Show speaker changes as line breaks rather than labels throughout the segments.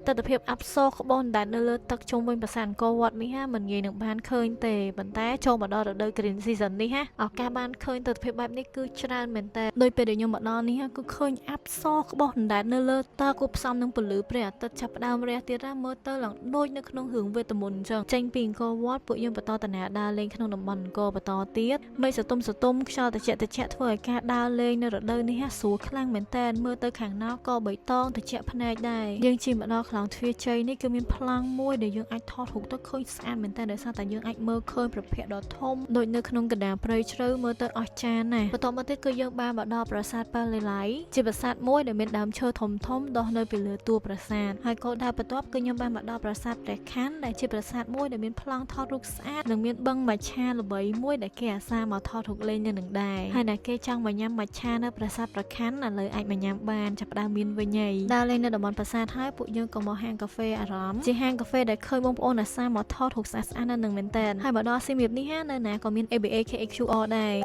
ទស្សនភាពអាប់សោក្បូនដែលនៅលើទឹកជុំវិញប្រាសាទអង្គរវត្តនេះហាមិនងាយនឹងបានឃើញទេប៉ុន្តែចូលមកដល់រដូវ green season នេះហាឱកាសបានឃើញទស្សនភាពបែបនេះគឺច្រើនមែនតើដោយពេលដែលខ្ញុំមកដល់នេះហាគឺឃើញអាប់សក្បូនដែលនៅលើទឹកគូផ្សំនឹងពន្លឺព្រះអាទិត្យចាប់ផ្ដើមរះទៀតមើលទៅឡើងដូចនៅក្នុងរឿងវេទមន្តអញ្ចឹងចេញពីអង្គរវត្តពួកយើងបន្តដំណើរដើរលេងក្នុងតំបន់អង្គរបន្តទៀតមេឃសតុំខ្យល់ត្រជាក់ធ្វើឲ្យការដើរលេងនៅរដូវនេះស្រួលខ្លាំងមែនតើមើលទៅខាងណាក៏បៃតងត្រជាក់ភ្នែកដែរយើងជិះមកដល់ខ្លោងទ្វារជ័យនេះគឺមានប្លង់មួយដែលយើងអាចថតរូបទៅឃើញស្អាតមែនតើដោយសារតែយើងអាចមើលឃើញប្រភពដ៏ធំដូចនៅក្នុងកណ្ដាលព្រៃជ្រៅមើលទៅអស្ចារ្យណាស់បន្តមកទៀតគឺយើងបានមកដល់ប្រាសាទប៉ាឡេឡៃជាប្រាសាទមួយដែលមានដើមឈើធំដុះនៅពីលើតួប្រាសាទហើយក៏ដែលបន្ទាប់គឺខ្ញុំបានមកដល់ប្រាសាទព្រះខ័នដែលជាប្រាសាទមួយដែលមានប្លង់ថតរូបស្អាតនិងមានបឹងមច្ឆាល្បីមួយដែលគេអាសាមកថតរូបលេងនៅនឹងដែរហើយដែលគេចង់មកញ៉ាំមច្ឆានៅប្រាសាទព្រះខ័នឥឡូវអាចមកញ៉ាំបានចាប់ផ្ដើមមានវិញហើយដើរលេងនៅតំបន់ប្រាសាទហើយពួកយើងក៏មកហាងកាហ្វេអារម្មណ៍ជាហាងកាហ្វេដែលឃើញបងប្អូនអាសាមកថតរូបស្អាតៗនៅនឹងមែនតើហើយមកដល់សៀមរាបនេះនៅណាក៏មាន ABA KXQR ដែរ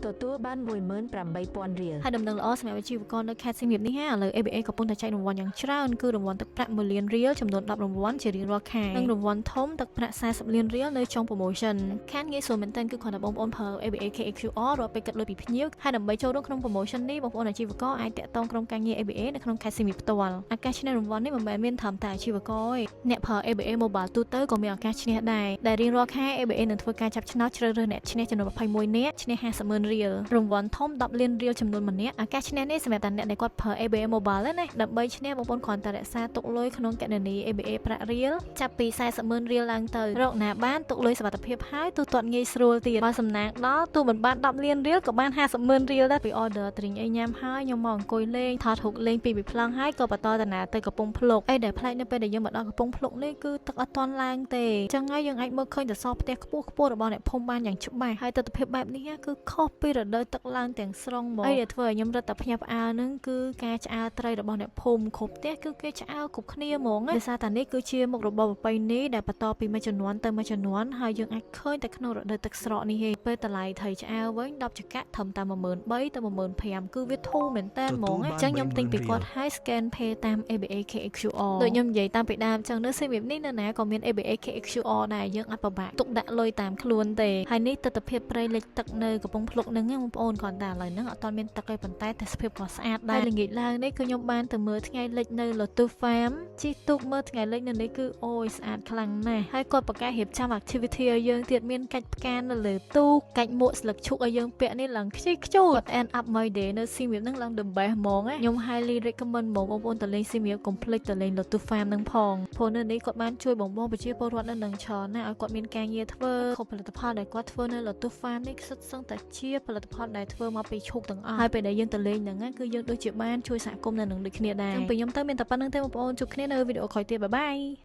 ទទួលបាន 18,000 រៀល
ហើយដំណឹងល្អសម្រាប់អាជីវករនៅខេត្តសៀមរាបនេះឥឡូវ ABA កំពុងតែចែករង្វាន់យ៉ាងច្រើនគឺរង្វាន់ទឹកប្រាក់ 1 លានរៀលចំនួន10រង្វាន់ជារៀងរាល់ខែនិងរង្វាន់ធំទឹកប្រាក់40លានរៀលនៅចុង promotion ខានងាយស្រួលមែនទែនគឺគ្រាន់តែបងប្អូនប្រើ ABA KXQR រាល់ពេលគិតលុយពីភ្ញៀវហើយដើម្បីចូលរួមក្នុង promotion នេះបងប្អូនអាជីវករអាចតាក់ទងក្រុមការងារ ABA នៅក្នុងខេត្តសៀមរាបផ្ទាល់ឱកាសឈ្នះរង្វាន់នេះមិនមែនមានត្រឹមតែអាជីវករទេអ្នកប្រើ ABA Mobile ទូទៅក៏មានឱកាសឈ្នះដែរដែលរៀងរាល់ខែ ABA នឹងធ្វើការចាប់ឆ្នោតជ្រើសរើសអ្នកឈ្នះចំនួន21នាក់ឈ្នះ 50,000 រៀលរង្វាន់ធំ10លានរៀលចំនួន1នាក់ឱកាសឈ្នះនេះសម្រាប់តែអ្នកដែលគាត់ប្រើ ABA Mobile ណាដើម្បីឈ្នះបងប្អូនគ្រាន់តែរក្សាទុកលុយក្នុងគណនី ABA ប្រាក់រៀលចាប់ពី40,000 រៀលឡើងទៅរកណាបានទុកលុយសុវត្ថិភាពហើយទូទាត់ងាយស្រួលទៀតបើសំណាងដល់ទូមិនបាន10លានរៀលក៏បាន50,000 រៀលដែរពី order ទ្រីងអីញ៉ាំហើយខ្ញុំមកអង្គុយលេងថតរូបលេងពីប្លង់ហើយក៏បន្តដំណើរទៅកំពង់ភ្លុកអីដែលប្លែកនៅពេលដែលយើងមកដល់កំពង់ភ្លុកនេះគឺទឹកអត់ទាន់ឡើងទេអញ្ចឹងហើយយើងអាចមើលឃើញសសរផ្ទះខ្ពស់របស់អ្នកភូមិបានយ៉ាងច្បាស់ហើយទស្សនវិជ្ជាបែបនេះគឺខុសពីរដូវទឹកឡើងទាំងស្រុងមកហើយដែលធ្វើឲ្យខ្ញុំរត់តែភ្ញាក់ផ្អើលនឹងគឺការឆ្អើរត្រីរបស់អ្នកភូមិគ្រប់ផ្ទះគឺគេឆ្អើរគ្រប់គ្នាហ្មងដោយសារតែនេះគឺជាមុខរបរប្រពៃណីដែលបន្តពីមួយជំនាន់ទៅមួយជំនាន់ហើយយើងអាចឃើញតែក្នុងរដូវទឹកស្រកនេះឯងពេលតម្លៃថៃឆ្អើរវិញ10ចង្កាក់ត្រឹមតែ13,000ទៅ15,000គឺវាធូរមែនតើហ្មងអញ្ចឹងខ្ញុំទិញពីគាត់ហើយ scan pay តាម ABA KXQR ដូចខ្ញុំនិយាយតាមពីដើមអញ្ចឹងនៅសៀមរាបនេះនៅណាក៏មាន ABA KXQR ដែរយើងអត់ពិបាកទុកដាក់លុយតាមខ្លួនទេហើយនេះទស្សនវិជ្ជាព្រៃលិចទឹកនៅកំពង់ភ្លុកហ្នឹងបងប្អូនគ្រាន់តែឥឡូវហ្នឹងអត់ទាន់មានទឹកទេប៉ុន្តែទេសភាពក៏ស្អាតដែរល្ងាចឡើងនេះគឺខ្ញុំបានទៅមើលថ្ងៃលិចនៅ Lotus Farm ជិះទូកមើលថ្ងៃលិចនៅនេះគឺអូយស្អាតខ្លាំងណាស់ហើយគាត់ប្រកាសរៀបចំ activity ឲ្យយើងទៀតមានកាច់ផ្កានៅលើទូកកាច់មួកស្លឹកឈូកឲ្យយើងពាក់នេះឡើងខ្ជិលខ្ជូត end up my day នៅសៀមរាបហ្នឹងឡើង the best ហ្មងខ្ញុំ highly recommend បងប្អូនទៅលេងសៀមរាបកុំភ្លេចទៅលេង Lotus Farm ហ្នឹងផងព្រោះនៅនេះគាត់បានជួយបងប្រជាពលរដ្ឋនៅនឹងច្រើនណាស់ឲ្យគាត់មានការងារធ្វើគ្រប់ផលិតផលដែលគាត់ធ្វើនៅ Lotus Farm នេះសុទ្ធសឹងតែជាផលិតផលដែលធ្វើមកពីឈូកទាំងអស់ហើយពេលដែលយើងទៅលេងហ្នឹងគឺយើងដូចជាបានជួយសហគមន៍នៅនឹងដូចគ្នាដែរពីខ្ញុំទៅមានតែប៉ុណ្្នឹងទេបងប្អូនជួបគ្នានៅវីដេអូក្រោយទៀតបាយបាយ